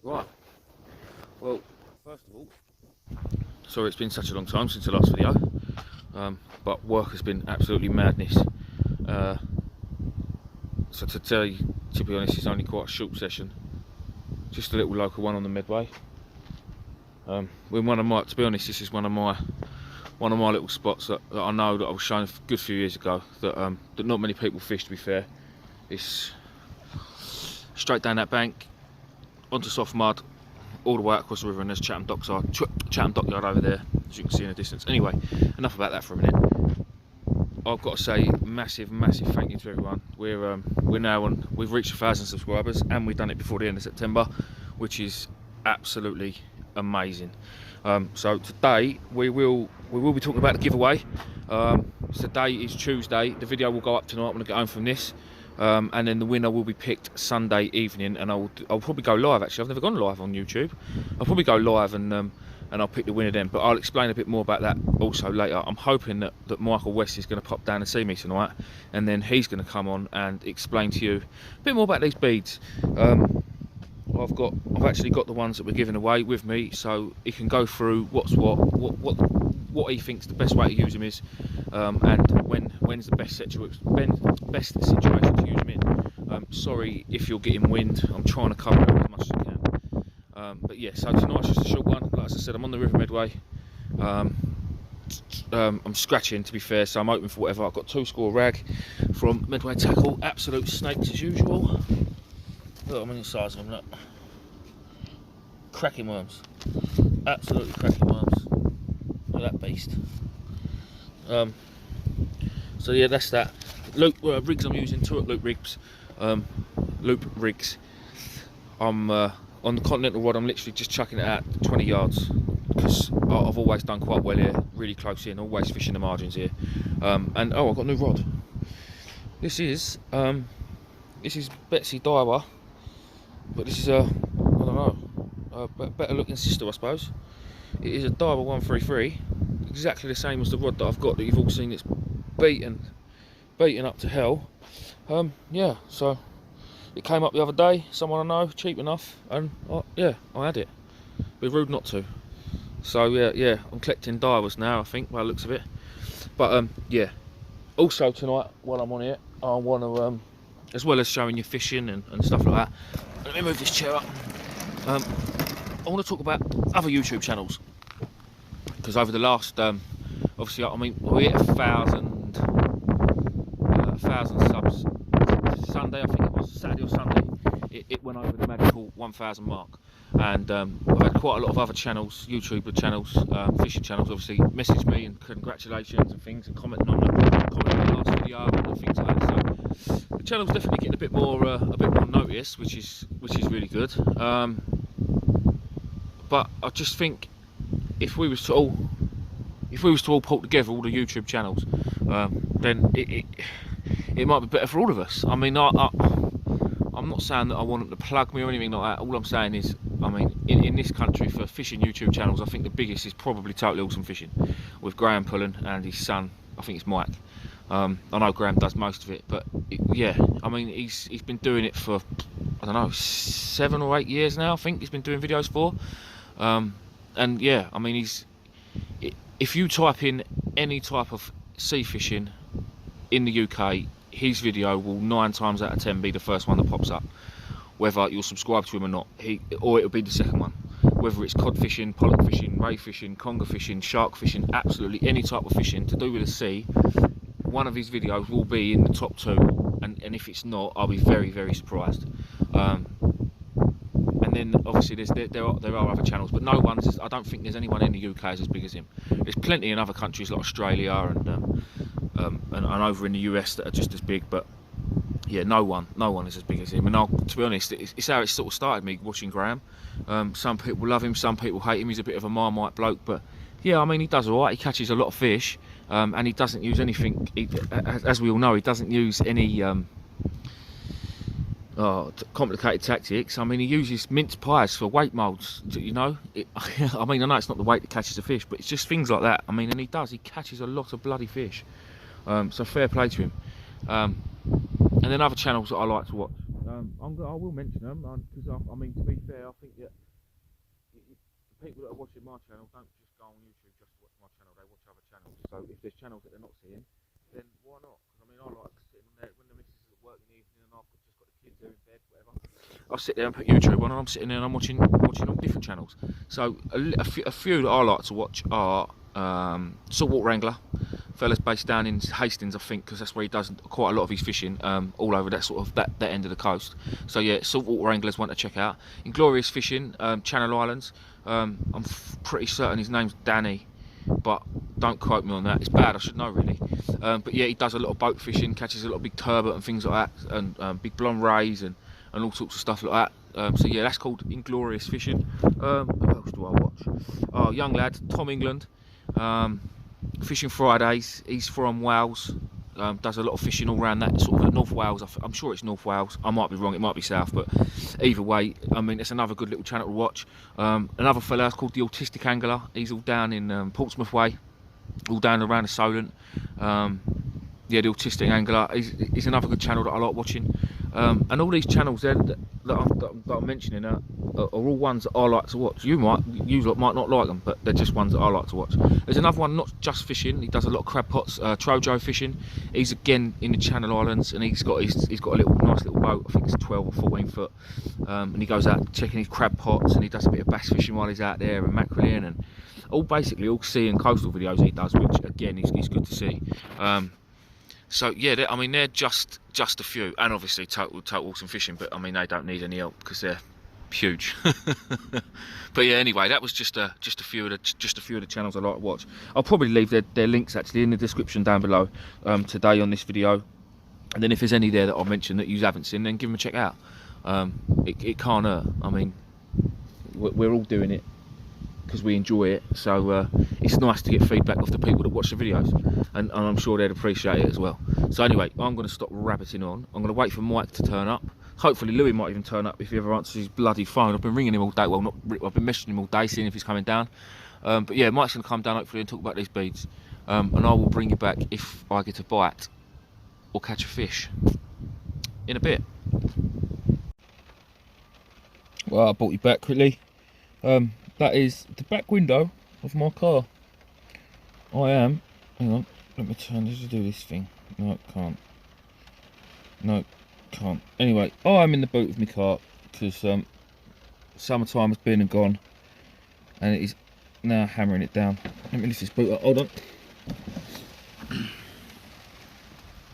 Right, well, first of all, sorry it's been such a long time since the last video, but work has been absolutely madness. So today, to be honest, it's only quite a short session, just a little local one on the Medway. We're one of my, to be honest, this is one of my little spots that I know that I was showing a good few years ago that that not many people fish. To be fair, it's straight down that bank onto soft mud, all the way out across the river, and there's Chatham Dockyard over there, as you can see in the distance. Anyway, enough about that for a minute. I've got to say massive thank you to everyone. We're now on, we've reached 1,000 subscribers, and we've done it before the end of September, which is absolutely amazing. So today we will be talking about the giveaway. Today is Tuesday. The video will go up tonight when I get home from this, and then the winner will be picked Sunday evening. And I'll probably go live. Actually, I've never gone live on YouTube. I'll probably go live and I'll pick the winner then. But I'll explain a bit more about that also later. I'm hoping that Michael West is going to pop down and see me tonight, and then he's going to come on and explain to you a bit more about these beads. I've actually got the ones that we're giving away with me, so he can go through what he thinks the best way to use them is, and when's the best situation to use them in. Sorry if you're getting wind. I'm trying to cover it as much as I can. But yeah, so tonight's just a short one. Like I said, I'm on the River Medway. I'm scratching, to be fair, so I'm open for whatever. I've got 2 score rag from Medway Tackle, absolute snakes as usual. Look, I'm in the size of them, look. Cracking worms. Absolutely cracking worms. Look at that beast. So yeah, that's that. Rigs I'm using, 2 loop rigs. I'm on the Continental rod. I'm literally just chucking it out 20 yards because I've always done quite well here, really close in, always fishing the margins here. And oh, I've got a new rod. This is Betsy Diver, but this is I don't know, a better looking sister, I suppose. It is a Diver 133, exactly the same as the rod that I've got that you've all seen. It's beaten up to hell. Yeah, so it came up the other day, someone I know, cheap enough, and yeah, I had it. Be rude not to. So yeah, I'm collecting divers now, I think, by the looks of it. But yeah, also tonight, while I'm on here, I want to, as well as showing you fishing and stuff like that, let me move this chair up. I want to talk about other YouTube channels, because over the last, obviously, I mean, we hit 1,000 subs Sunday, I think it was Saturday or Sunday. It went over the magical 1,000 mark, and I've had quite a lot of other channels, YouTuber channels, fishing channels, obviously message me and congratulations and things, and commenting on the last video and things like that. So the channel's definitely getting a bit more notice, which is really good. But I just think if we was to all pull together all the YouTube channels, then it might be better for all of us. I mean, I'm not saying that I want them to plug me or anything like that. All I'm saying is, I mean, in this country, for fishing YouTube channels, I think the biggest is probably Totally Awesome Fishing, with Graham pulling and his son, I think it's Mike. I know Graham does most of it, but yeah, I mean, he's been doing it for, I don't know, 7 or 8 years now, I think he's been doing videos for. And yeah, I mean, if you type in any type of sea fishing in the UK, his video will 9 times out of 10 be the first one that pops up, whether you're subscribed to him or not. Or it'll be the second one, whether it's cod fishing, pollock fishing, ray fishing, conger fishing, shark fishing, absolutely any type of fishing to do with the sea. One of his videos will be in the top 2, and if it's not, I'll be very surprised. And then obviously there are other channels, but no one's, I don't think there's anyone in the UK as big as him. There's plenty in other countries like Australia and over in the US that are just as big, but yeah, no one is as big as him. And to be honest, it's how it sort of started me watching Graham. Some people love him, some people hate him. He's a bit of a Marmite bloke, but yeah, I mean, he does all right. He catches a lot of fish, and he doesn't use anything. As we all know, he doesn't use any complicated tactics. I mean, he uses mince pies for weight moulds, you know. I mean, I know it's not the weight that catches the fish, but it's just things like that. I mean, and he catches a lot of bloody fish. So fair play to him. And then other channels that I like to watch. I will mention them because I mean, to be fair, I think that the people that are watching my channel don't just go on YouTube just to watch my channel. They watch other channels. So if there's channels that they're not seeing, then why not? Because I mean, I like sitting there when the missus is at work in the evening and I've just got the kids there in bed, whatever. I'll sit there and put YouTube on, and I'm sitting there and I'm watching on different channels. So a few that I like to watch are Saltwater Wrangler, fella's based down in Hastings, I think, because that's where he does quite a lot of his fishing, all over that sort of that end of the coast. So yeah, Saltwater Wranglers one to check out. Inglorious Fishing, Channel Islands. I'm pretty certain his name's Danny, but don't quote me on that. It's bad, I should know really. But yeah, he does a lot of boat fishing, catches a lot of big turbot and things like that, and big blonde rays and all sorts of stuff like that. So yeah, that's called Inglorious Fishing. What else do I watch? Oh, young lad, Tom England. Fishing Fridays. He's from Wales. Does a lot of fishing all around that sort of North Wales. I'm sure it's North Wales. I might be wrong. It might be south, but either way, I mean, it's another good little channel to watch. Another fella called the Autistic Angler. He's all down in Portsmouth Way, all down around the Solent. Yeah, the Autistic Angler. He's another good channel that I like watching. And all these channels there that I'm mentioning are all ones that I like to watch. You lot might not like them, but they're just ones that I like to watch. There's another one, not just fishing. He does a lot of crab pots, Trojo fishing. He's again in the Channel Islands, and he's got a nice little boat. I think it's 12 or 14 foot, and he goes out checking his crab pots, and he does a bit of bass fishing while he's out there, and mackerelling, and basically all sea and coastal videos he does, which again is good to see. So yeah, I mean, they're just a few, and obviously Total Awesome Fishing, but I mean, they don't need any help because they're huge. But yeah, anyway, that was just a few of the channels I like to watch. I'll probably leave their links actually in the description down below today on this video, and then if there's any there that I'll mention that you haven't seen, then give them a check out. It can't hurt. I mean, we're all doing it because we enjoy it, so it's nice to get feedback off the people that watch the videos, and I'm sure they'd appreciate it as well. So anyway, I'm going to stop rabbiting on. I'm going to wait for Mike to turn up. Hopefully Louis might even turn up if he ever answers his bloody phone. I've been ringing him all day. Well, I've been messaging him all day, seeing if he's coming down. But yeah, Mike's going to come down hopefully and talk about these beads, and I will bring you back if I get a bite or catch a fish in a bit. Well, I brought you back quickly. That is the back window of my car. Hang on, let me turn this to do this thing. No, can't. No, can't. Anyway, I'm in the boot of my car because summertime has been and gone, and it is now hammering it down. Let me lift this boot up, hold on.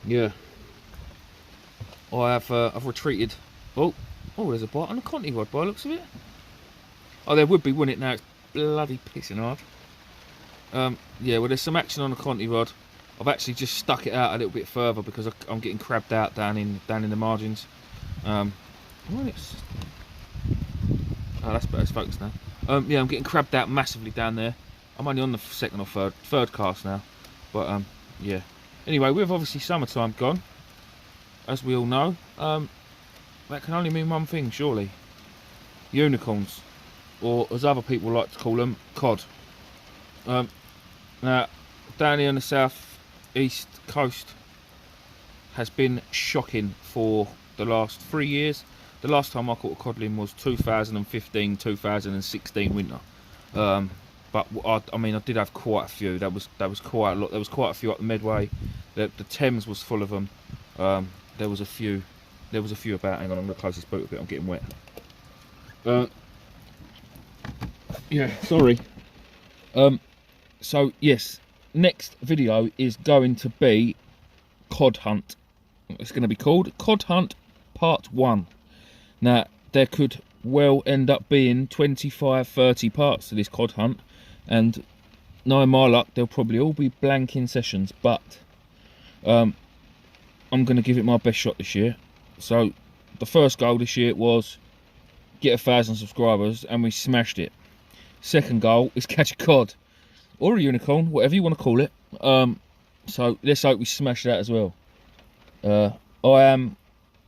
Yeah. I've retreated. Oh, there's a bite on the Conti rod by the looks of it. Oh, there would be, wouldn't it? Now it's bloody pissing hard. Yeah, well, there's some action on the Conti rod. I've actually just stuck it out a little bit further because I'm getting crabbed out down in the margins. Oh, that's better. It's focused now. Yeah, I'm getting crabbed out massively down there. I'm only on the second or third cast now, but yeah. Anyway, with obviously summertime gone, as we all know, that can only mean one thing, surely: unicorns. Or as other people like to call them, cod. Now, down here on the south east coast has been shocking for the last 3 years. The last time I caught a codling was 2015-2016 winter. But I mean, I did have quite a few. That was quite a lot. There was quite a few up the Medway. The Thames was full of them. There was a few about. Hang on, I'm going to close this boot a bit. I'm getting wet. Yeah, sorry. So yes, next video is going to be cod hunt. It's going to be called Cod Hunt Part 1. Now, there could well end up being 25-30 parts to this cod hunt, and knowing my luck, they'll probably all be blanking sessions, but I'm going to give it my best shot this year. So the first goal this year was get 1,000 subscribers, and we smashed it. Second goal is catch a cod or a unicorn, whatever you want to call it. So let's hope we smash that as well. I am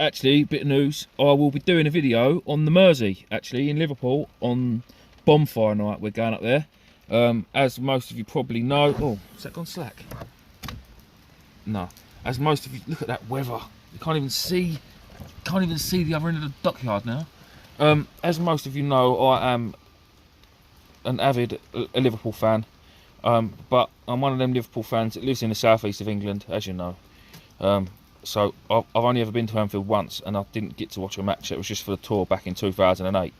actually, bit of news, I will be doing a video on the Mersey actually in Liverpool on bonfire night. We're going up there, as most of you probably know. Oh, has that gone slack? No, as most of you, look at that weather, you can't even see Can't even see the other end of the dockyard now. As most of you know, I am an avid Liverpool fan, but I'm one of them Liverpool fans that lives in the southeast of England, as you know. So I've only ever been to Anfield once, and I didn't get to watch a match. It was just for the tour back in 2008.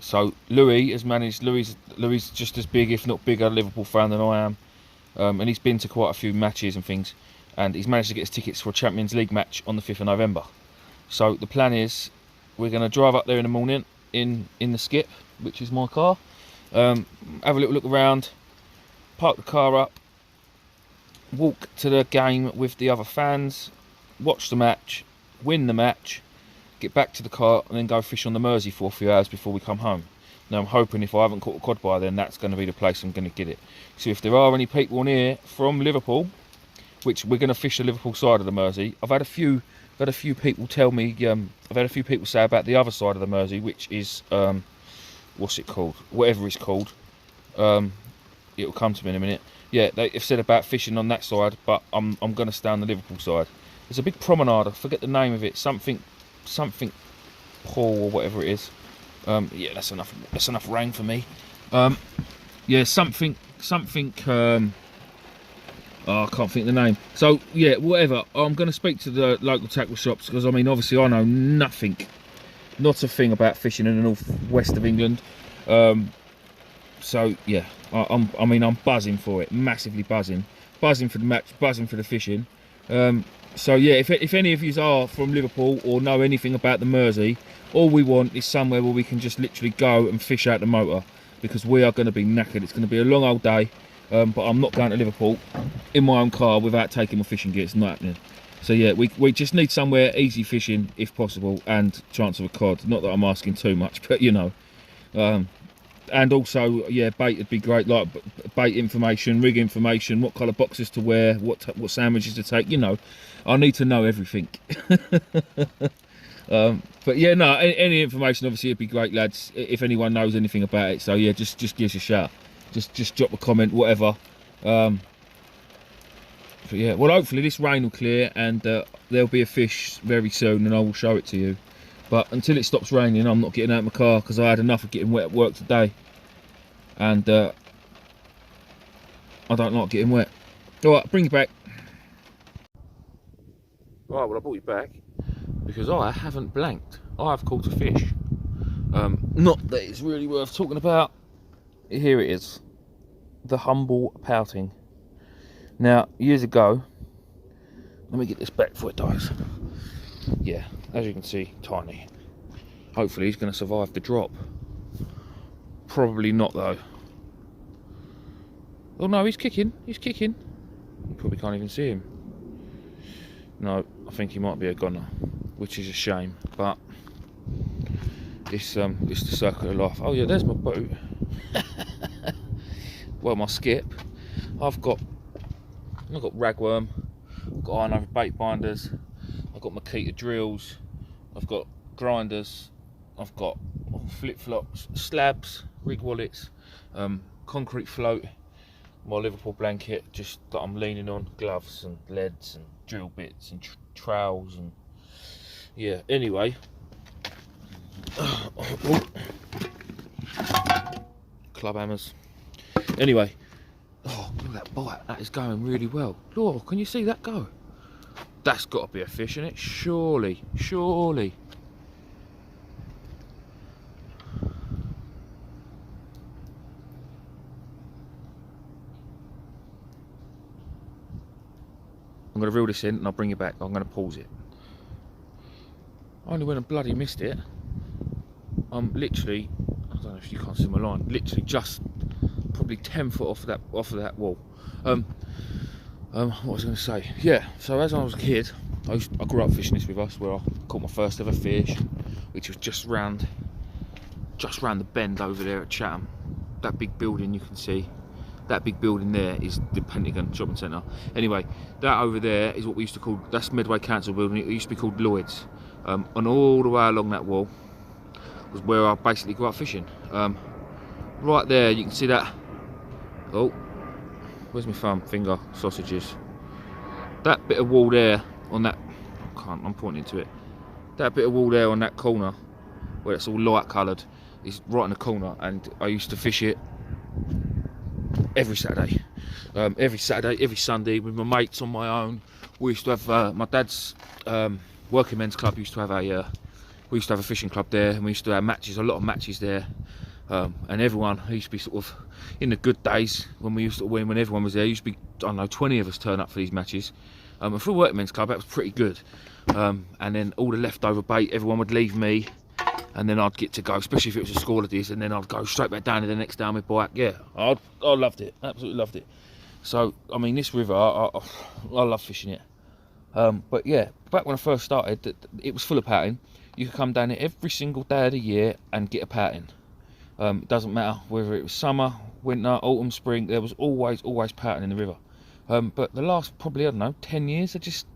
So Louis has managed. Louis just as big, if not bigger, Liverpool fan than I am, and he's been to quite a few matches and things, and he's managed to get his tickets for a Champions League match on the 5th of November. So the plan is we're going to drive up there in the morning in the Skip, which is my car. Have a little look around, park the car up, walk to the game with the other fans, watch the match, win the match, get back to the car, and then go fish on the Mersey for a few hours before we come home. Now I'm hoping if I haven't caught a cod by then, that's going to be the place I'm going to get it. So if there are any people on here from Liverpool, which we're going to fish the Liverpool side of the Mersey, I've had a few people tell me, I've had a few people say about the other side of the Mersey, which is, what's it called? Whatever it's called. It'll come to me in a minute. Yeah, they've said about fishing on that side, but I'm going to stay on the Liverpool side. There's a big promenade, I forget the name of it, something Paul or whatever it is. Yeah, that's enough rain for me. Yeah, something oh, I can't think of the name. So yeah, whatever. I'm going to speak to the local tackle shops, because I mean, obviously I know nothing, not a thing about fishing in the northwest of England. So yeah, I'm buzzing for it, massively buzzing for the match, buzzing for the fishing. So yeah, if any of you are from Liverpool or know anything about the Mersey, all we want is somewhere where we can just literally go and fish out the motor, because we are going to be knackered. It's going to be a long old day, but I'm not going to Liverpool in my own car without taking my fishing gear. It's not happening. So yeah, we just need somewhere easy fishing if possible, and chance of a cod. Not that I'm asking too much, but you know. And also, yeah, bait would be great, like bait information, rig information, what colour boxes to wear, what sandwiches to take, you know. I need to know everything. But yeah, no, any information obviously would be great, lads, if anyone knows anything about it. So yeah, just give us a shout. Just drop a comment, whatever. But yeah, well, hopefully this rain will clear, and there'll be a fish very soon, and I will show it to you. But until it stops raining, I'm not getting out of my car, because I had enough of getting wet at work today. And I don't like getting wet. Alright, bring you back. Right, well, I brought you back because I haven't blanked. I have caught a fish. Not that it's really worth talking about. Here it is. The humble pouting. Now, years ago, let me get this back before it dies. Yeah, as you can see, tiny. Hopefully he's going to survive the drop. Probably not though. Oh no, he's kicking. He's kicking. You probably can't even see him. No, I think he might be a goner, which is a shame. But it's the circle of life. Oh yeah, there's my boat. Well, my skip. I've got ragworm. I've got iron over bait binders. I've got Makita drills. I've got grinders. I've got flip-flops, slabs, rig wallets, concrete float, my Liverpool blanket just that I'm leaning on, gloves and leads and drill bits and trowels, and yeah, anyway. Club hammers. Anyway, oh, look at that bite, that is going really well. Oh, can you see that go? That's got to be a fish, isn't it? Surely, surely. I'm going to reel this in and I'll bring it back. I'm going to pause it. Only when I bloody missed it. I'm literally, I don't know if you can't see my line, literally just probably 10 foot off of that wall. What was I going to say? Yeah, so as I was a kid, I grew up fishing this with us, where I caught my first ever fish, which was just round the bend over there at Chatham. That big building you can see. That big building there is the Pentagon Shopping Centre. Anyway, that over there is what we used to call, that's Medway Council building. It used to be called Lloyd's. And all the way along that wall was where I basically grew up fishing. Right there, you can see that. Oh, where's my thumb? Finger sausages. That bit of wall there on that I'm pointing to it. That bit of wall there on that corner, where it's all light coloured, is right in the corner, and I used to fish it every Saturday. Every Saturday, every Sunday, with my mates on my own. We used to have, my dad's working men's club used to have we used to have a fishing club there, and we used to have matches, a lot of matches there. And everyone used to be sort of, in the good days, when we used to win, when everyone was there, used to be, I don't know, 20 of us turn up for these matches. And for a working men's club, that was pretty good. And then all the leftover bait, everyone would leave me, and then I'd get to go, especially if it was a school holidays, and then I'd go straight back down to the next day on my bike. Yeah, I loved it, absolutely loved it. So, I mean, this river, I love fishing it. But yeah, back when I first started, it was full of pouting. You could come down here every single day of the year and get a pouting. It doesn't matter whether it was summer, winter, autumn, spring, there was always pouting in the river. But the last probably, I don't know, 10 years, they just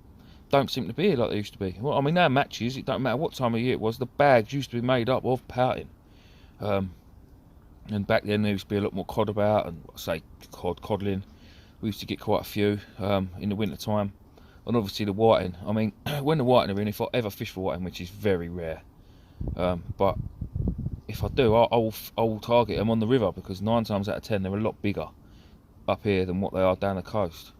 don't seem to be like they used to be. Well, I mean, now matches, it don't matter what time of year it was, the bags used to be made up of pouting. And back then there used to be a lot more cod about, and I say codling. We used to get quite a few in the winter time. And obviously the whiting. I mean, when the whiting are in, if I ever fish for whiting, which is very rare, but if I do, I'll target them on the river, because 9 times out of 10 they're a lot bigger up here than what they are down the coast.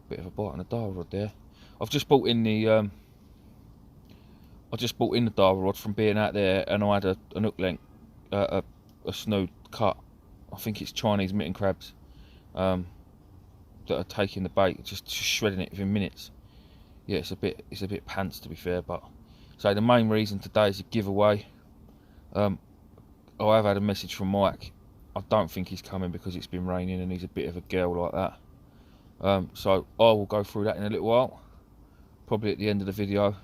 Bit of a bite on the dial rod there. I've just brought in the dial rod from being out there, and I had a hook length, a snood cut. I think it's Chinese mitten crabs that are taking the bait, just shredding it within minutes. Yeah, it's a bit pants, to be fair, but so the main reason today is a giveaway. I have had a message from Mike. I don't think he's coming because it's been raining and he's a bit of a girl like that. So I will go through that in a little while, probably at the end of the video.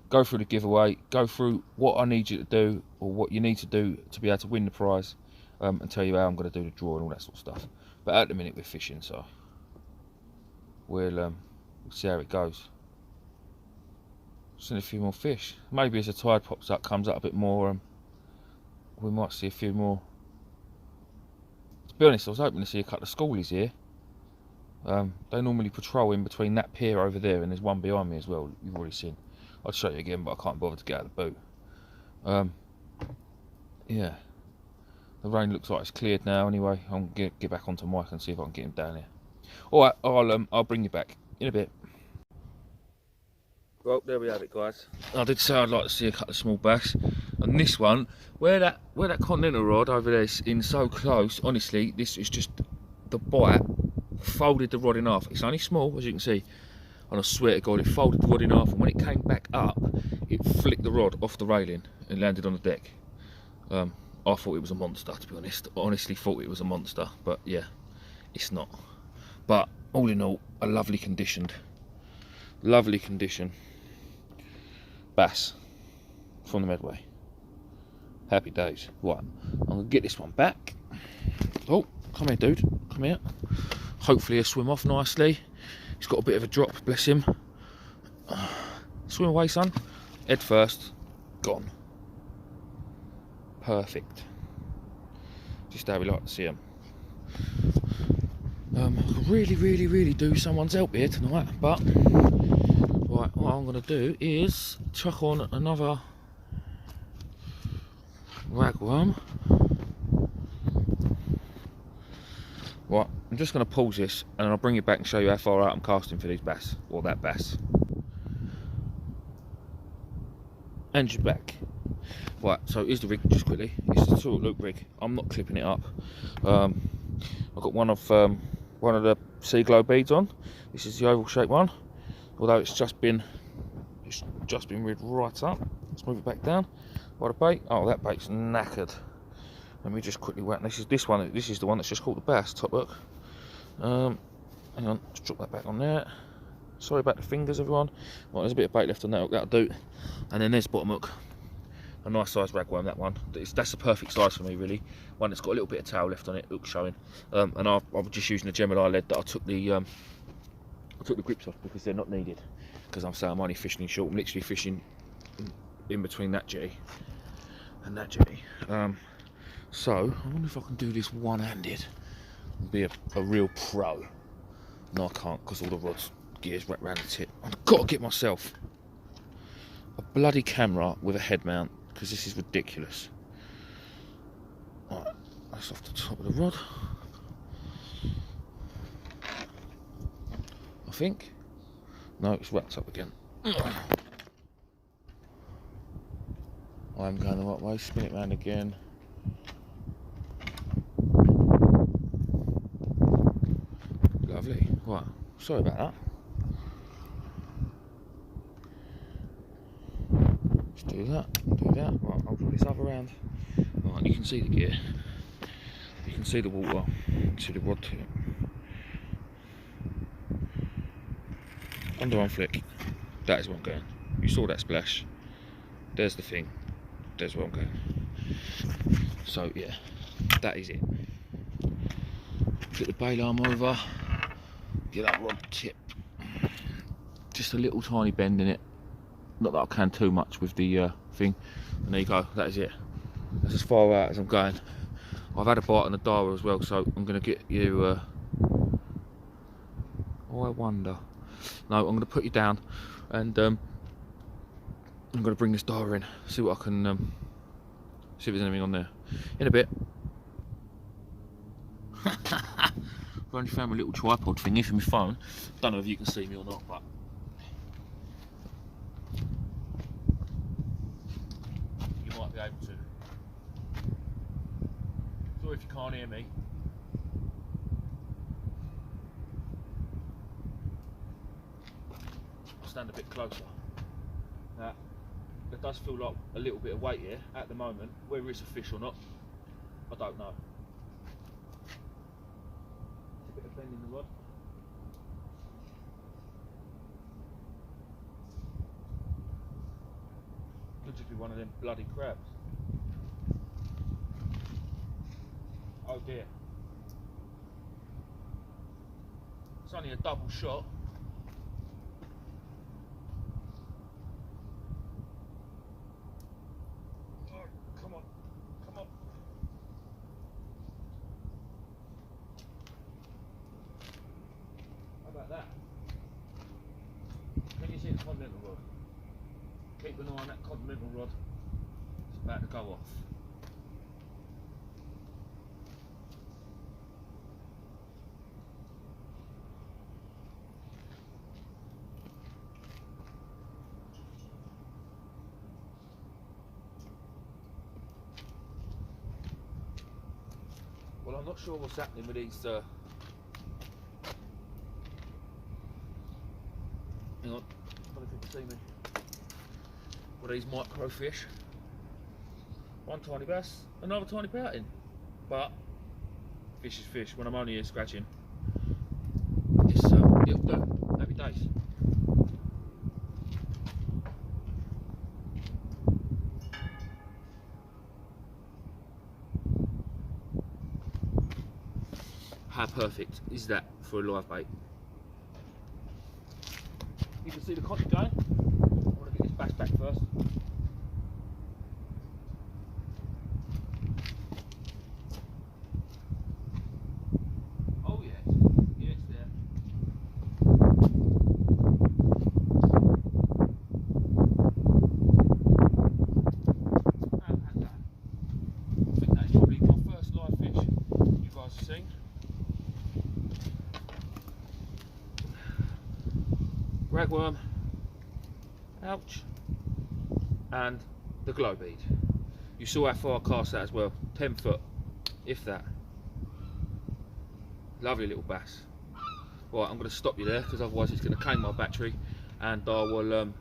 Go through the giveaway, go through what I need you to do, or what you need to do to be able to win the prize, and tell you how I'm going to do the draw and all that sort of stuff. But at the minute we're fishing, so we'll see how it goes. Seen a few more fish. Maybe as the tide pops up, comes up a bit more, we might see a few more. To be honest, I was hoping to see a couple of schoolies here. They normally patrol in between that pier over there, and there's one behind me as well, you've already seen. I'll show you again, but I can't bother to get out of the boat. Yeah, the rain looks like it's cleared now anyway. I'm going to get back onto Mike and see if I can get him down here. Alright, I'll bring you back in a bit. Well, there we have it, guys. I did say I'd like to see a couple of small bass, and this one, where that continental rod over there is in so close, honestly, this is just the bite folded the rod in half. It's only small, as you can see, and I swear to God, it folded the rod in half, and when it came back up, it flicked the rod off the railing and landed on the deck. I thought it was a monster, to be honest. I honestly thought it was a monster, but yeah, it's not. But all in all, a lovely condition bass from the Medway. Happy days. Right, I'm gonna get this one back. Oh, come here, dude, come here. Hopefully he'll swim off nicely. He's got a bit of a drop, bless him. Swim away, son. Head first. Gone. Perfect. Just how we like to see him. I could really do someone's help here tonight, but right, what I'm going to do is chuck on another ragworm. Right, I'm just going to pause this and I'll bring it back and show you how far out I'm casting for these bass, or that bass. And you're back. Right, so here's the rig, just quickly. It's the Tool Loop rig. I'm not clipping it up. I've got one of the sea glow beads on. This is the oval shaped one, although it's just been rigged right up. Let's move it back down. By the bait. Oh, that bait's knackered. Let me just quickly whack. This is the one that's just caught the bass. Top hook. Hang on, let's drop that back on there. Sorry about the fingers, everyone. Right, there's a bit of bait left on that hook, that'll do. And then there's bottom hook. A nice size ragworm, that one. That's the perfect size for me, really. One that's got a little bit of tail left on it, hook showing. And I was just using the Gemini lead that I took the grips off because they're not needed. Because I'm only fishing in short. I'm literally fishing in between that jetty and that jetty. So I wonder if I can do this one-handed and be a real pro. No, I can't, because all the rods gear's wrapped around the tip. I've got to get myself a bloody camera with a head mount, because this is ridiculous. Right, that's off the top of the rod, I think. No, it's wrapped up again. I'm going the right way, spin it round again. Lovely. Right, sorry about that. Let's do that, do that. Right, I'll put this other round. Right, you can see the gear. You can see the water. You can see the rod tip. Under one flick. That is where I'm going. You saw that splash. There's the thing. There's where I'm going. So yeah, that is it. Get the bail arm over. Get that rod tip. Just a little tiny bend in it. Not that I can too much with the thing. And there you go. That is it. That's as far out as I'm going. I've had a bite on the dial as well, so I'm going to get you. Oh, I wonder. No, I'm going to put you down, and I'm going to bring this dial in. See what I can. See if there's anything on there. In a bit. I've only found my little tripod thingy for my phone. Don't know if you can see me or not, but you might be able to. So if you can't hear me, I'll stand a bit closer. Now, there does feel like a little bit of weight here at the moment. Whether it's a fish or not, I don't know. A bit of bend in the rod. Could just be one of them bloody crabs. Oh dear. It's only a double shot. Oh, come on, come on. How about that? Can you see the continental rod? Keep an eye on that continental rod. It's about to go off. Well, I'm not sure what's happening with these. Hang on, I don't know if you can see me. Well, these microfish. One tiny bass, another tiny pouting. But fish is fish. When I'm only here scratching, it's it'll do. Happy days. How perfect is that for a live bait? You can see the content going. I want to get this bass back first. Oh yes, yes there. How about that? I think that's probably my first live fish you guys have seen. Ragworm, ouch, and the glow bead. You saw how far I cast that as well, 10 foot, if that. Lovely little bass. Right, I'm going to stop you there because otherwise it's going to claim my battery, and I will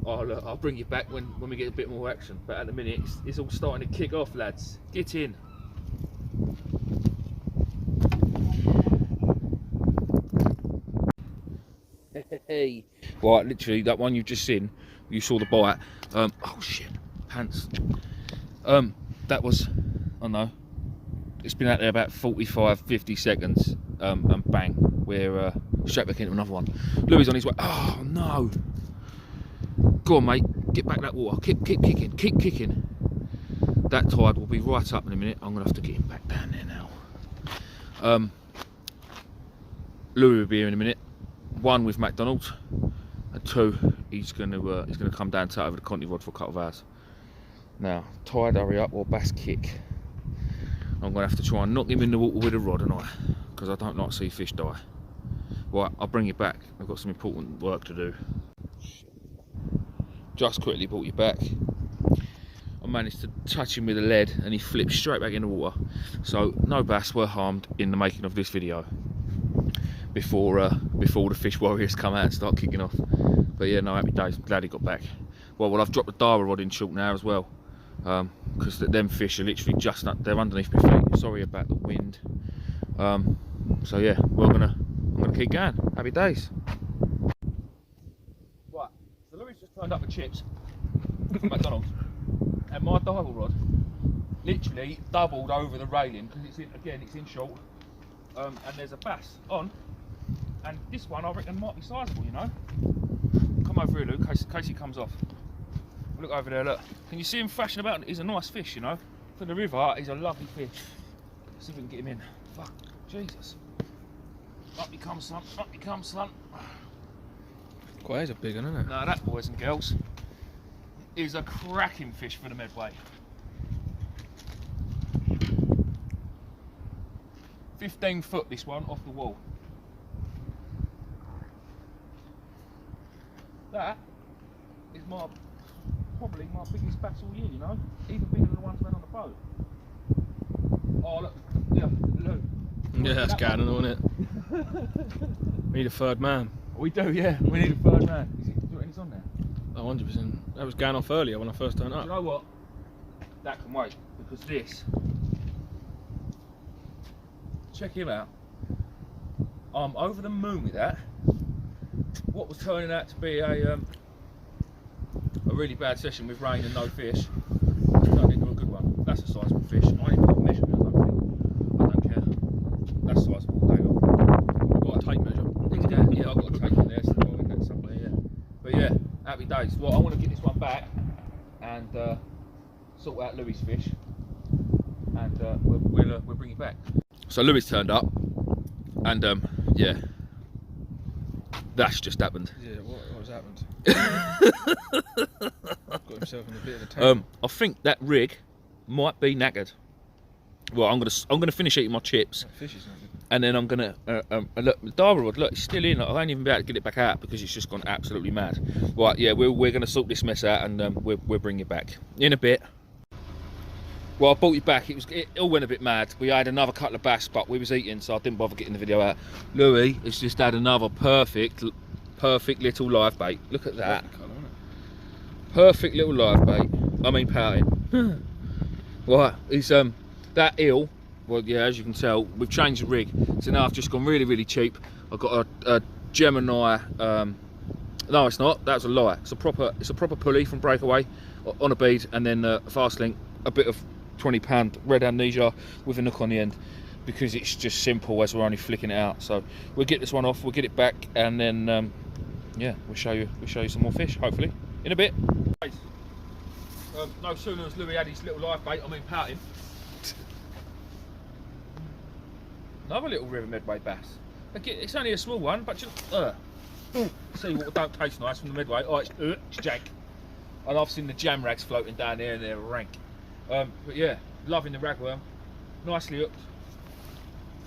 I'll bring you back when we get a bit more action. But at the minute it's all starting to kick off, lads. Get in. Hey, right, literally that one you've just seen, you saw the bite. Oh shit, pants. That was, I know, it's been out there about 45-50 seconds, and bang, we're straight back into another one. Louis on his way. Oh no! Go on, mate, get back that water. Keep kicking, keep kicking. That tide will be right up in a minute. I'm gonna have to get him back down there now. Louis will be here in a minute. one with McDonald's, and two, he's gonna come down to over the Conti rod for a couple of hours. Now, tide, hurry up, or bass kick. I'm gonna have to try and knock him in the water with a rod tonight, because I don't like to see fish die. Right, I'll bring you back. I've got some important work to do. Just quickly brought you back. I managed to touch him with a lead and he flipped straight back in the water. So no bass were harmed in the making of this video before the fish warriors come out and start kicking off. But yeah, no, happy days. I'm glad he got back. Well, I've dropped the diver rod in short now as well, because them fish are literally just they're underneath my feet. Sorry about the wind. So yeah, I'm gonna keep going. Happy days. Right, so Louis just turned up with chips from McDonald's, and my diver rod literally doubled over the railing because it's in short, and there's a bass on, and this one I reckon might be sizable, you know. Come over here, Luke, in case he comes off. Look over there, look. Can you see him thrashing about? He's a nice fish, you know. For the river, he's a lovely fish. Let's see if we can get him in. Fuck, Jesus. Up he comes, son. Up he comes, son. Quite is a big one, isn't it? No, that, boys and girls, is a cracking fish for the Medway. 15 foot, this one, off the wall. That is probably my biggest bass all year, you know? Even bigger than the ones we had on the boat. Oh, look, yeah, look. Yeah, that's going on, isn't it? We need a third man. We do, yeah. We need a third man. Do you reckon he's on there? Oh, 100%. That was going off earlier when I first turned up. Do you know what? That can wait, because this. Check him out. I'm over the moon with that. What was turning out to be a really bad session with rain and no fish turned into a good one. That's a sizable fish. I ain't even got a measurement, I don't care. That's sizable, David. I've got a tape measure. Yeah, I've got a tape in there, so I'll in that somewhere, yeah. But yeah, happy days. Well, I want to get this one back and sort out Louis' fish, and we'll bring it back. So Louis turned up, and yeah, that's just happened. Yeah, what has happened? Got himself in a bit of a tangle. I think that rig might be knackered. Well, I'm gonna finish eating my chips. That fish is not good. And then I'm gonna look, the diver rod, look, it's still in. I won't even be able to get it back out because it's just gone absolutely mad. Right, yeah, we're gonna sort this mess out, and we'll bring it back in a bit. Well, I brought you back. It all went a bit mad. We had another couple of bass, but we was eating, so I didn't bother getting the video out. Louis has just had another perfect little live bait. Look at that. Perfect little live bait. I mean, pouting. Right, he's that eel. Well, yeah, as you can tell, we've changed the rig. So now I've just gone really, really cheap. I've got a Gemini. No, it's not. That's a lie. It's a proper pulley from Breakaway on a bead, and then a fast link, a bit of £20 red amnesia with a nook on the end, because it's just simple as we're only flicking it out. So we'll get this one off, we'll get it back, and then yeah, we'll show you some more fish, hopefully in a bit. No sooner as Louis had his little live bait, I mean pouting, another little river Medway bass. It's only a small one, but just see what don't taste nice from the Medway. Oh, it's jank. And I've seen the jam rags floating down there and they're rank. But yeah, loving the ragworm, nicely hooked.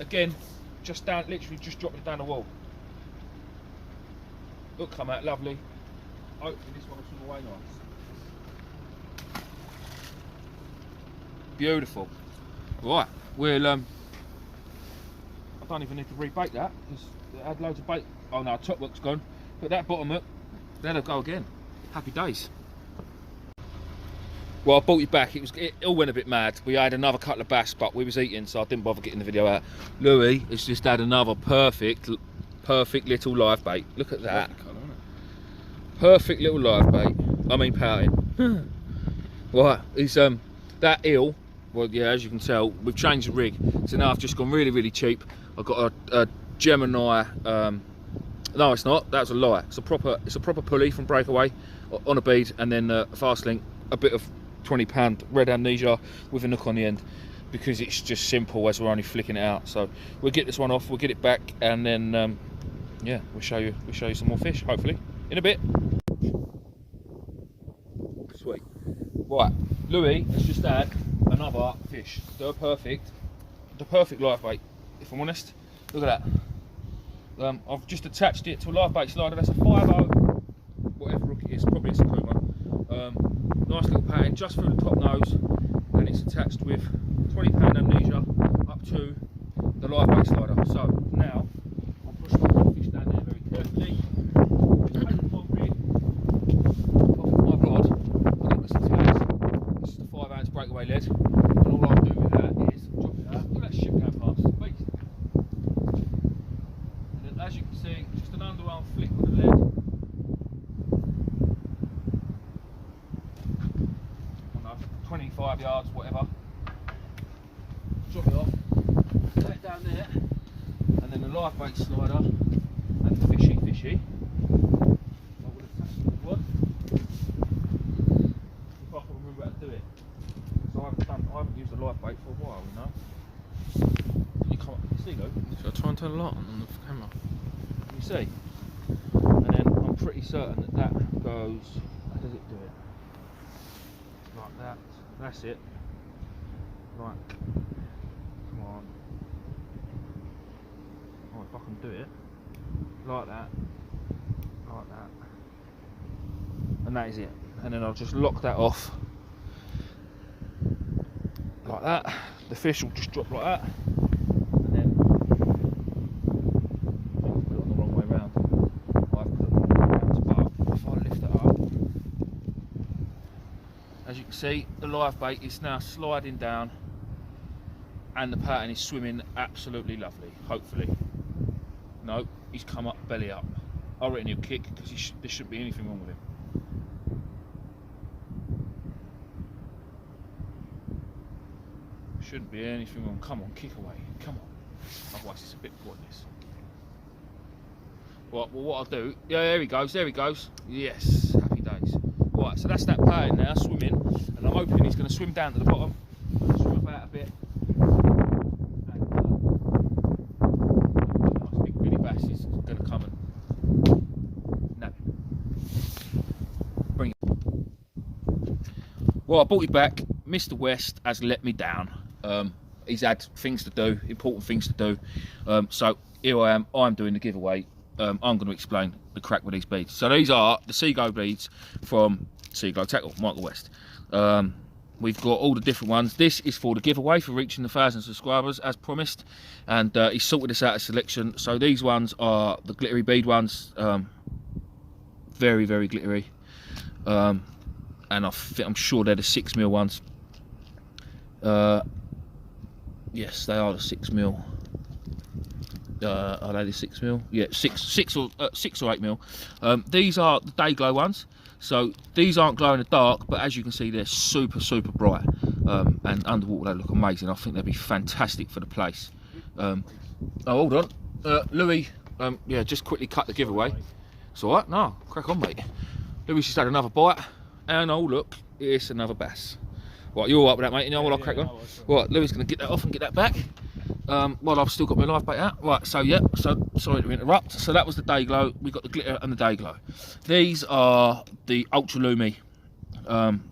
Again, just down, literally just dropping it down the wall. Hook come out lovely. Hopefully this one will swim away nice. Beautiful. Right, we'll I don't even need to rebait that because it had loads of bait. Oh no, top hook's gone. But that bottom hook, that'll go again. Happy days. Well, I brought you back. It all went a bit mad. We had another couple of bass, but we was eating, so I didn't bother getting the video out. Louis has just had another perfect little live bait. Look at that. Perfect little live bait. I mean pouting. Right, he's that eel. Well, yeah, as you can tell, we've changed the rig. So now I've just gone really, really cheap. I've got a Gemini. No, it's not. That's a lie. It's a proper pulley from Breakaway on a bead, and then a fast link, a bit of £20 red amnesia with a nook on the end, because it's just simple as we're only flicking it out. So we'll get this one off, we'll get it back, and then yeah, we'll show you some more fish, hopefully, in a bit. Sweet. Right, Louis has just had another fish. The perfect live bait, if I'm honest. Look at that. I've just attached it to a live bait slider. That's a 5/0, whatever hook it is, probably a Sakuma. Nice little pattern just through the top nose, and it's attached with 20-pound amnesia up to the live bait slider. So now I'll push my fish down there very carefully. Take my rig off my rod. I think it's attached. This is the 5-ounce breakaway lead, and all I'll do with that is drop it out. Look at that ship going past. It's a beast. And then, as you can see, just an underarm flick with the lead. 25 yards, whatever. Drop it off, lay it down there, and then the live bait slider and the fishy. I would attach it to the rod if I can remember how to do it. So I haven't used a live bait for a while, you know. You can't see though. Should I try and turn the light on the camera? Can you see? And then I'm pretty certain that goes. How does it do it? Like that. That's it. Right. Come on. Oh, if I can do it. Like that. Like that. And that is it. And then I'll just lock that off. Like that. The fish will just drop like that. And then I put it on the wrong way round. I've put it on the wrong way round. But if I lift it up, as you can see, the live bait is now sliding down and the pattern is swimming absolutely lovely, hopefully. No, he's come up belly up. I reckon he'll kick because there shouldn't be anything wrong with him. Shouldn't be anything wrong. Come on, kick away. Come on. Otherwise it's a bit pointless. Right, well what I'll do, yeah, there he goes. Yes, happy days. Right, so that's that pattern now, swimming, and I'm hoping he's going to swim down to the bottom, swim about a bit, and a nice big Billy Bass is going to come and nab him. Bring it. Well, I brought it back. Mr. West has let me down. He's had things to do, important things to do, so here I am, I'm doing the giveaway. I'm going to explain the crack with these beads. So these are the Seagull beads from Seagull Tackle, Michael West. We've got all the different ones. This is for the giveaway for reaching the 1,000 subscribers as promised, and he sorted us out a selection. So these ones are the glittery bead ones, very, very glittery, and I'm sure they're the 6mm ones. Yes, they are the 6mm. Are they the 6mm? Yeah, 6 or 8mm. These are the day glow ones. So these aren't glow in the dark, but as you can see, they're super bright, and underwater they look amazing. I think they'd be fantastic for the place. Oh, hold on, Louis. Yeah, just quickly cut the giveaway. It's all right. No, crack on, mate. Louis just had another bite, and oh look, it's another bass. Right, you're all right with that, mate? You know what? I'll crack on. Right, Louis going to get that off and get that back. Well, I've still got my live bait out. Right, so yeah, so sorry to interrupt. So that was the day glow. We got the glitter and the day glow. These are the ultra lumi.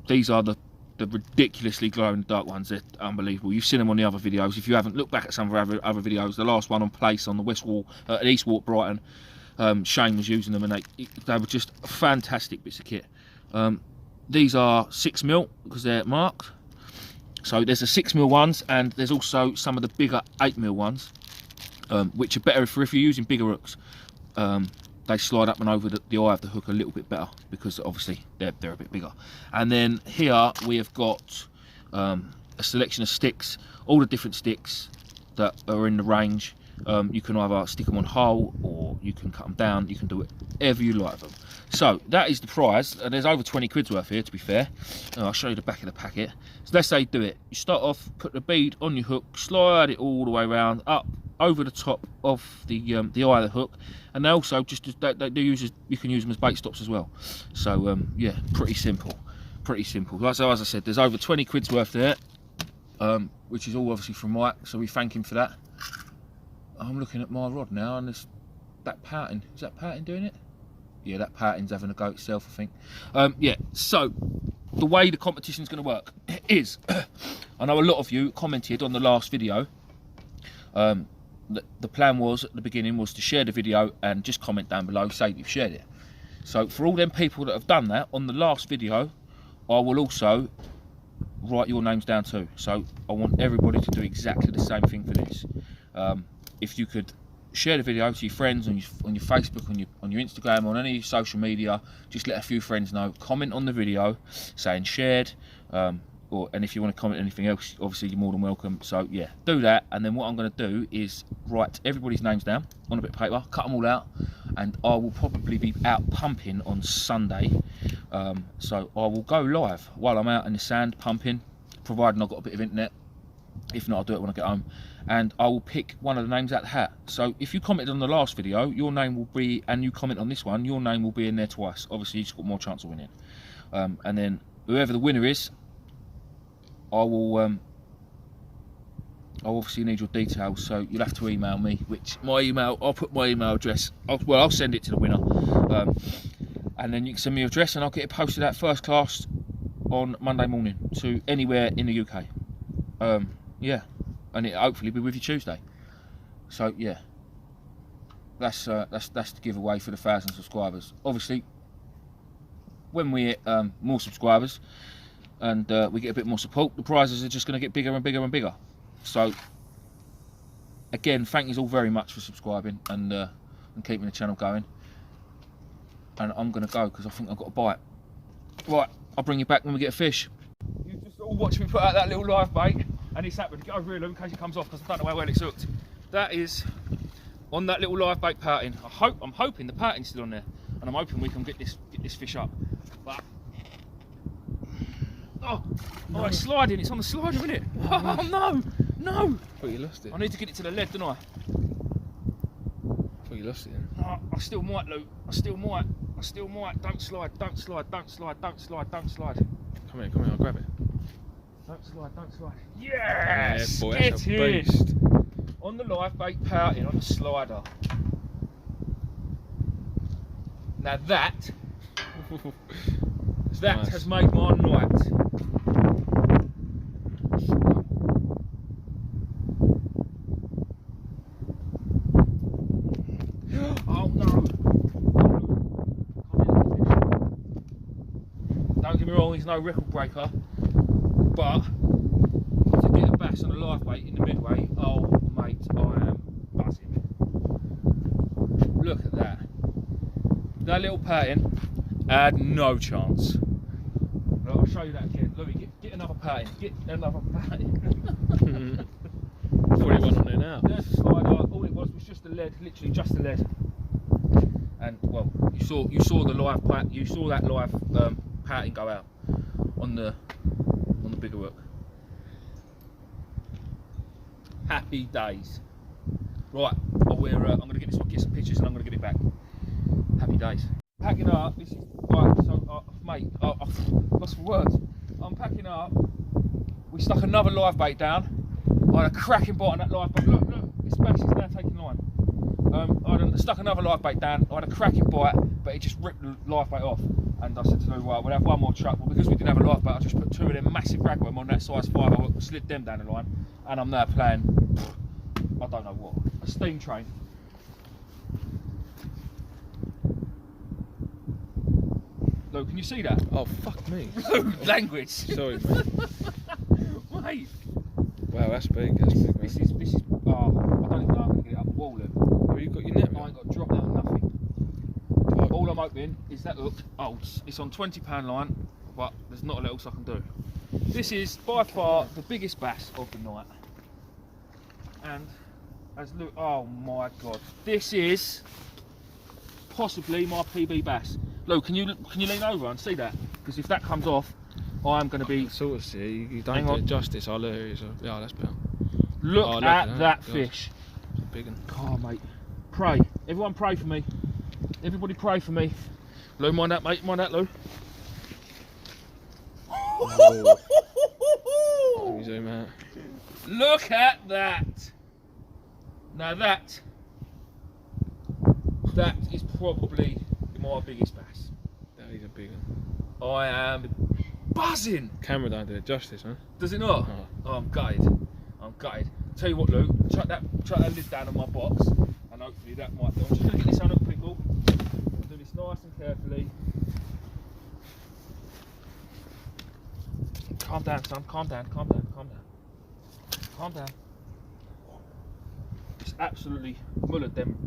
These are the ridiculously glow in the dark ones. They're unbelievable. You've seen them on the other videos. If you haven't, look back at some of our other videos. The last one on place on the West Wall at East Wall, Brighton. Shane was using them, and they were just fantastic bits of kit. These are 6mm because they're marked. So there's the 6mm ones, and there's also some of the bigger 8mm ones, which are better if you're using bigger hooks. They slide up and over the eye of the hook a little bit better because obviously they're a bit bigger. And then here we have got a selection of sticks, all the different sticks that are in the range. You can either stick them on whole or you can cut them down. You can do whatever you like with them. So that is the prize. There's over 20 quid's worth here, to be fair. I'll show you the back of the packet. So let's say do it. You start off, put the bead on your hook, slide it all the way around up over the top of the eye of the hook, and they also they do use, you can use them as bait stops as well. So yeah, pretty simple. So as I said, there's over 20 quid's worth there, which is all obviously from Mike. So we thank him for that. I'm looking at my rod now, and that pouting, is that pouting doing it? Yeah, that pouting's having a go itself, I think. Yeah, so the way the competition's going to work is, I know a lot of you commented on the last video. The plan was at the beginning was to share the video and just comment down below, say that you've shared it. So for all them people that have done that, on the last video, I will also write your names down too. So I want everybody to do exactly the same thing for this. If you could share the video to your friends on your Facebook, on your Instagram, on any social media, just let a few friends know. Comment on the video saying shared, and if you want to comment anything else, obviously you're more than welcome. So yeah, do that, and then what I'm going to do is write everybody's names down on a bit of paper, cut them all out, and I will probably be out pumping on Sunday. So I will go live while I'm out in the sand pumping, providing I've got a bit of internet. If not, I'll do it when I get home, and I will pick one of the names out of the hat. So if you commented on the last video, your name will be, and you comment on this one, your name will be in there twice. Obviously you've got more chance of winning. And then whoever the winner is, I'll obviously need your details, so you'll have to email me, which my email, I'll put my email address, I'll send it to the winner, and then you can send me your address and I'll get it posted out first class on Monday morning to anywhere in the UK. Yeah, and it'll hopefully be with you Tuesday. So yeah, that's the giveaway for the 1,000 subscribers. Obviously, when we hit more subscribers and we get a bit more support, the prizes are just going to get bigger and bigger and bigger. So again, thank you all very much for subscribing and keeping the channel going. And I'm going to go because I think I've got a bite. Right, I'll bring you back when we get a fish. You just all watch me put out that little live bait, and it's happened. Get over here, Lou, in case it comes off, because I don't know how well it's hooked. That is on that little live bait pouting. I'm hoping the pouting's still on there, and I'm hoping we can get this fish up. But oh, it's sliding. It's on the slider, isn't it? Oh no, no! I thought you lost it. I need to get it to the lead, don't I? I thought you lost it. Oh, I still might, Lou. I still might. Don't slide. Don't slide. Don't slide. Don't slide. Don't slide. Come here. I'll grab it. Don't slide. Don't slide. Yes! Yeah, boy, Get that's a in! beast. On the live bait pouting on the slider. Now that Nice. has made my night. Oh no! Don't get me wrong, he's no record breaker, but to get a bass on a live bait in the Medway, oh mate, I am buzzing. Look at that. That little pouting had no chance. Right, I'll show you that again. Louis, get another pouting. Get another pouting. Thought it wasn't on there now. There's the slider. All it was just the lead, literally just the lead. And well, you saw the live pat. You saw that live pouting go out on the bigger hook. Happy days. Right, I'm going to get some pictures and I'm going to get it back. Happy days. Packing up. This is right. So, mate, lost for words. I'm packing up. We stuck another live bait down. I had a cracking bite on that live bait. Look, this bass is now taking line. I stuck another live bait down. I had a cracking bite, but it just ripped the live bait off. And I said to Lou, well, we'll have one more truck. Well, because we didn't have a live bait, I just put two of them massive ragworm on that size 5. I slid them down the line, and I'm now playing, I don't know what, a steam train. Lou, can you see that? Oh, fuck me. Language. Sorry, mate. Mate. Wow, that's big. That's big, This man. is. Oh, I don't even know if I can get it up the wall. Look. Oh, you got your net, I man? ain't got to drop that or nothing. Oh. All I'm hoping is that hook holds. It's on £20 line, but there's not a lot else I can do. This is by far the biggest bass of the night. And as Luke, oh my god, this is possibly my PB bass. Luke, can you lean over and see that? Because if that comes off, I'm going to be. Sort of see. You don't Hang do on. it justice. I'll lose you. So, yeah, that's better. Look at that fish. It's a big one. Oh mate, pray. Everyone pray for me. Everybody pray for me. Lou, mind that, mate. Mind that, Lou. Oh. Let me zoom out. Look at that. Now that That is probably my biggest bass. That is a big one. I am buzzing. Camera don't do it justice, huh? Does it not? Oh. Oh, I'm gutted. I'm gutted. Tell you what, Luke, chuck that lid down on my box, and hopefully that might do. I'm just going to get this under pickle. Do this nice and carefully. Calm down, son. Calm down. Calm down. Calm down. Calm down. It's absolutely mullered them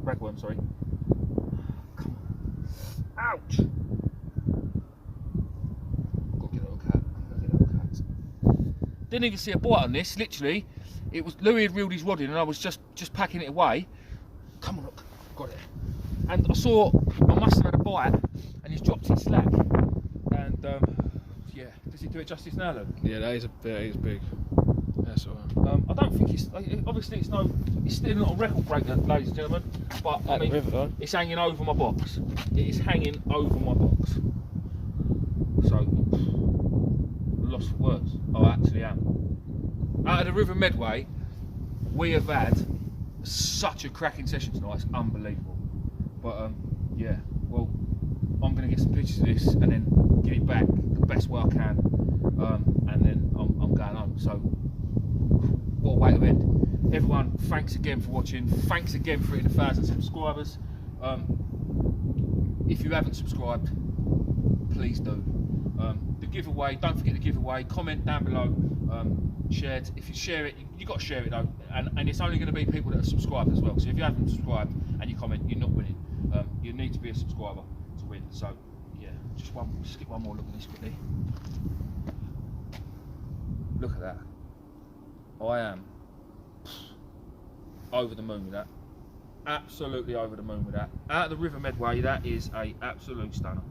ragworm, sorry. Come on. Ouch! Gotta get a little cat. Didn't even see a bite on this, literally. It was Louis had reeled his rod in and I was just packing it away. Come on, look, got it. And I saw I must have had a bite and he's dropped his slack. And yeah, does it do it justice now, Luke? Yeah, that is big. That's alright. I don't think it's obviously it's still not a record breaker, ladies and gentlemen. But I mean, river, though. it's hanging over my box. It is hanging over my box. So lost for words. I actually am. Out of the River Medway, we have had such a cracking session tonight. It's unbelievable. But yeah, well, I'm going to get some pictures of this and then get it back the best way I can, and then I'm going home. So what a way to end. Everyone, thanks again for watching. Thanks again for hitting 1,000 subscribers. If you haven't subscribed, please do. The giveaway, don't forget the giveaway. Comment down below. Share it. If you share it, you got to share it though, and it's only going to be people that are subscribed as well. So if you haven't subscribed and you comment, you're not winning. You need to be a subscriber to win. So yeah, just get one more look at this quickly. Look at that. I am over the moon with that. Absolutely over the moon with that. Out of the River Medway, that is a absolute stunner.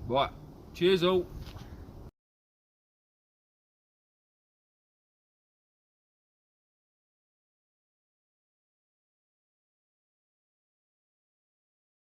Right, cheers all.